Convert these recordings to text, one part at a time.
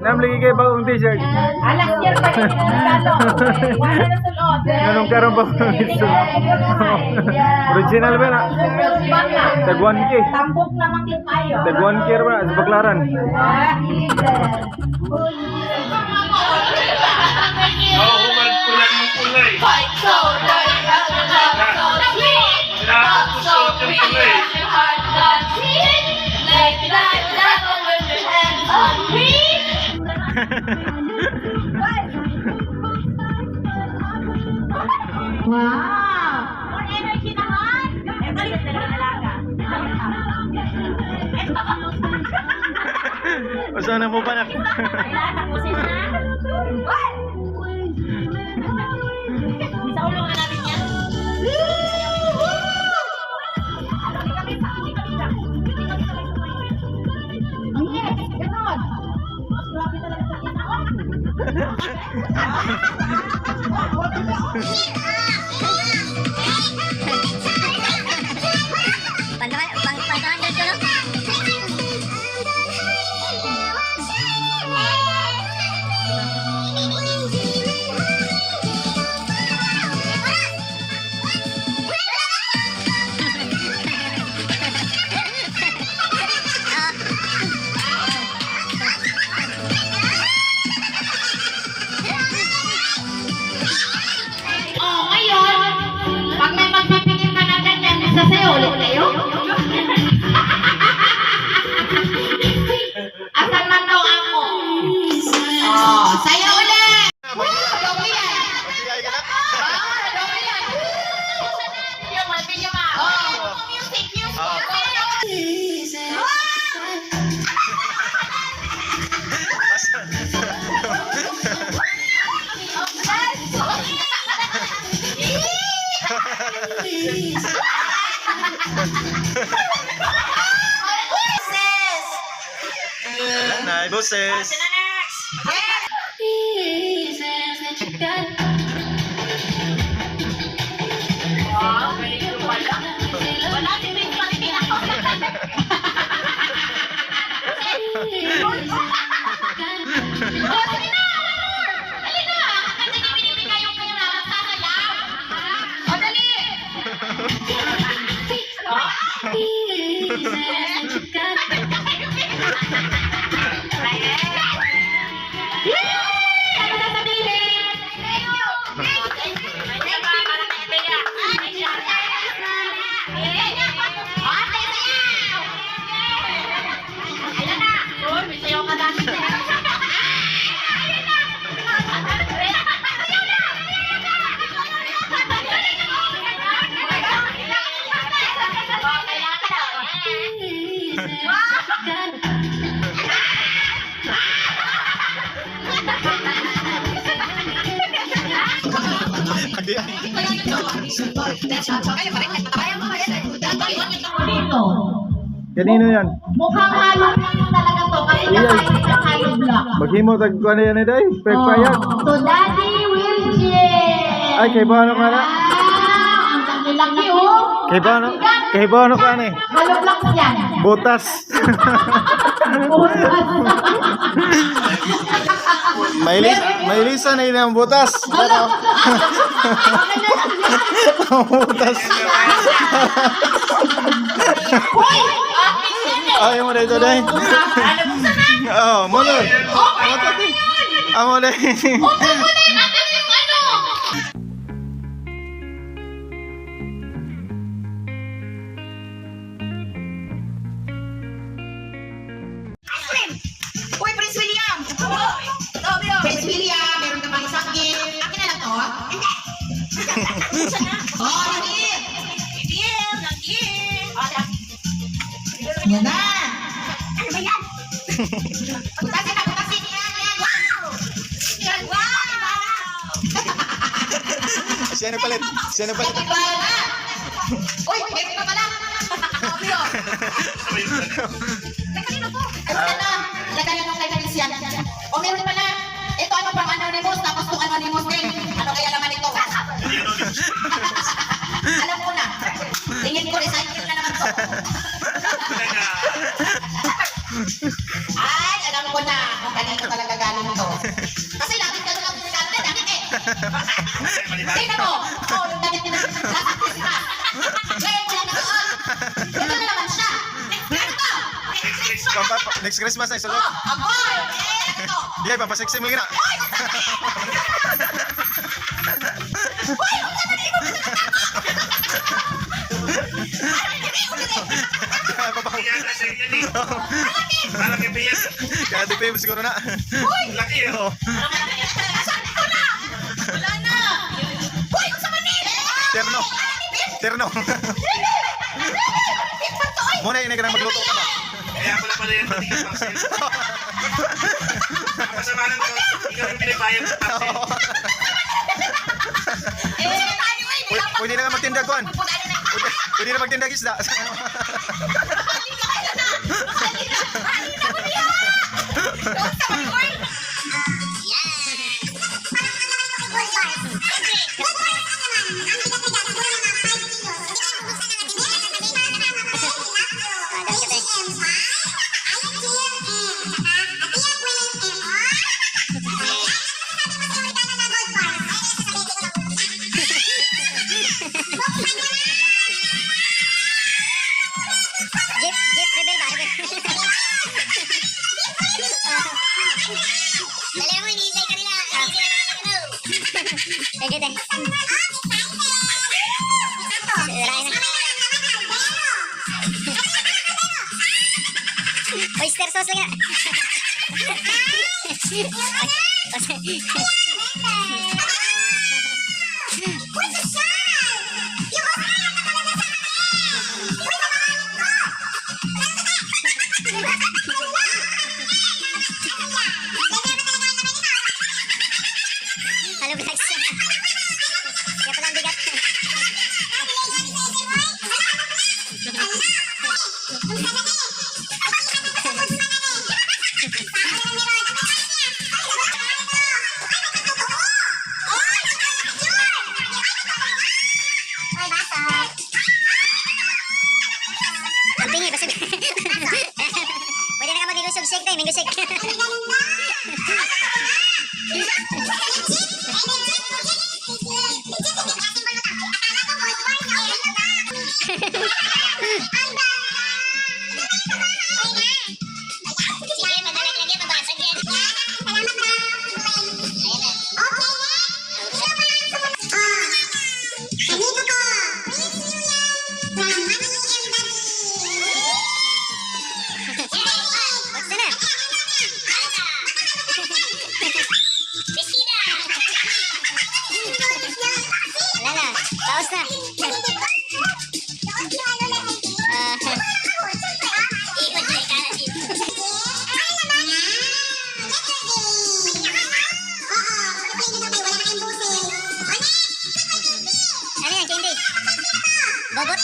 Namligi kayo bagong t-shirt. Alas year pa rin regalo. Wala na sulod. Ganun karoon ba? Original ba na? Tag 1K. Tambok naman din tayo. Tag 1K ba na? Sa baklaran. Humad kulay ng kulay. Fight so right, love so sweet, love so pretty, your heart got sweet. Like that, love with your hands on me. Wow! More energy naman! Eh, balik na lang alaga. O saan mo pa nak? Kailangan tapusin na. What? Sa ulo na natin yan. Ang yes! Ganon! Mas grabe talaga sa Oh, ngayon, pag may magpipigil ka na ganyan, sasayaw ulit kayo? Asan man daw ako? Oh, sayaw ulit! Dami yan! Dami yan! Yung video ka. Oh, music, Nay, boses. Wala si Prince Panitin ako. Kanino yan? Mukhang halong talaga to kasi nakain ng halong block. Maghimo tag ko na yan day. Pagpayag. To Daddy Wilkie. Ay kay paano ka na? Ang laki-laki oh. Kay paano? Kay paano ka ni? Halong block yan. Butas. May lisa na yun ang butas. Butas. Ay mo dito day. Oh, mo na. Amo day. Uy, Prince William! Prince William, meron ka bang isang gift? Akin na lang to? Hindi! Oh, yung gift! Gift! Yung gift! Yan na! Ano ba yan? Butasin na, butasin! Yan, yan! Wow! Yan, wow! Siya na palit. Siya na palit. Uy, meron pa pala! Obvio! Kanino to? Ay, na. Lagayan nung kay Felician. O meron pala. Ito ano pang anonymous, tapos itong anonymous din. Ano kaya naman ito? Alam ko na. Tingin ko, recycle na naman to. Ay, alam ko na. Kung kanino talaga Next Christmas na isulot. Aba! Eto! Di ay papasexy mo gina. Iyan na siya yan eh. Parang ibiyan. Kaya di pa yun siguro na. Laki eh. Oo. Wala na! Hoy! Kung sa Manila! Terno. Terno. Muna yun, ka magluto ka ba? Kaya pala yan pati yung paksil. Kasama lang ko. Ikaw yung pinabayang ng paksil. Pwede na nga magtinda, Kuan. Pwede na magtinda isda. Jeep rebel ba? Dali mo, hinihintay ka nila. Sige, tayo. Sirain na. Oyster sauce lang yan. Halo guys. Kaya pala ang bigat. Ang tingi, basta. Pwede na ka mag-mango shake tayo, mango shake. Sige, madali lagi mabasag yan. Basta na. Wala na, paus na. Ikot na ikalasin. Ano yan, candy? Bobot?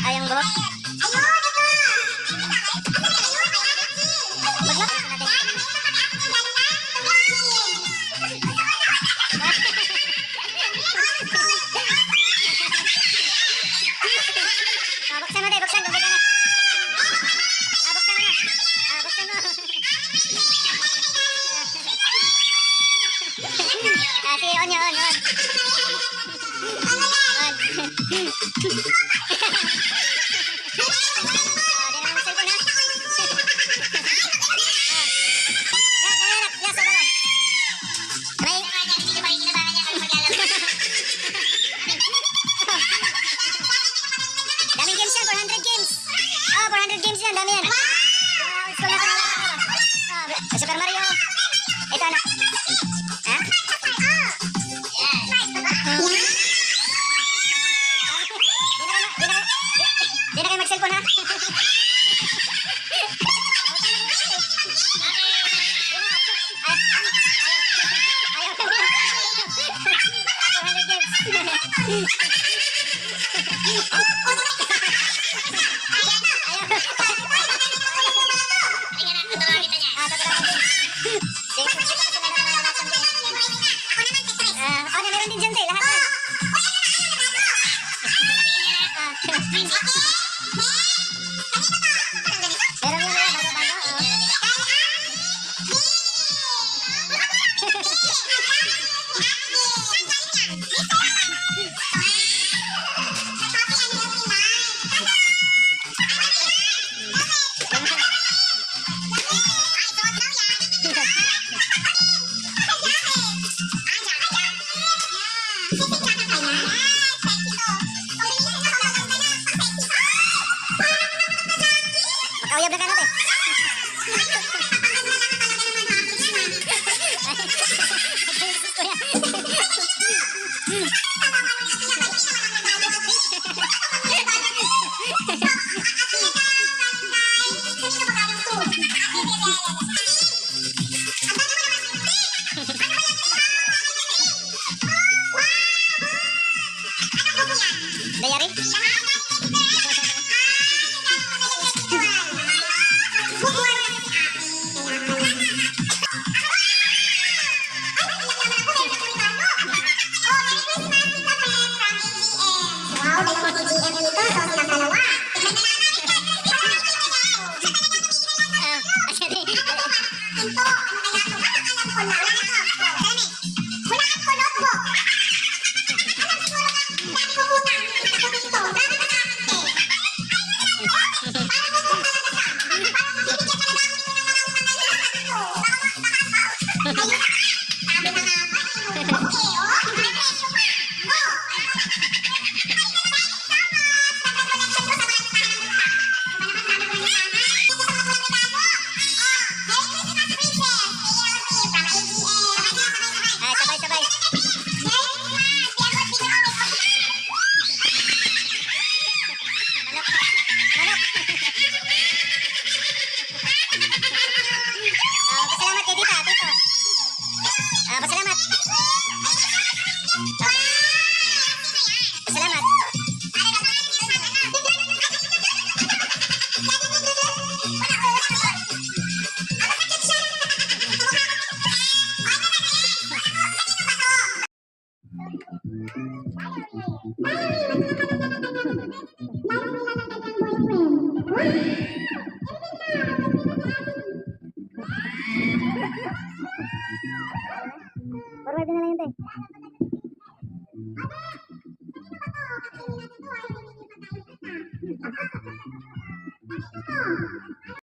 Ayang buhok. Buksan mo tayo, buksan. Buksan mo na. Buksan mo. yan, dami yan. School na Super Mario. Ito anak. Ha? Di na kayo mag-cellphone ha? Meron din dyan tayo, lahat yan. Meron yun, bago-bago. Makauyab na ka natin. Dayari? Sabay-sabay. Pasalamat kay Tita, Tito. Pasalamat. Pasalamat. Forward na lang yun, te.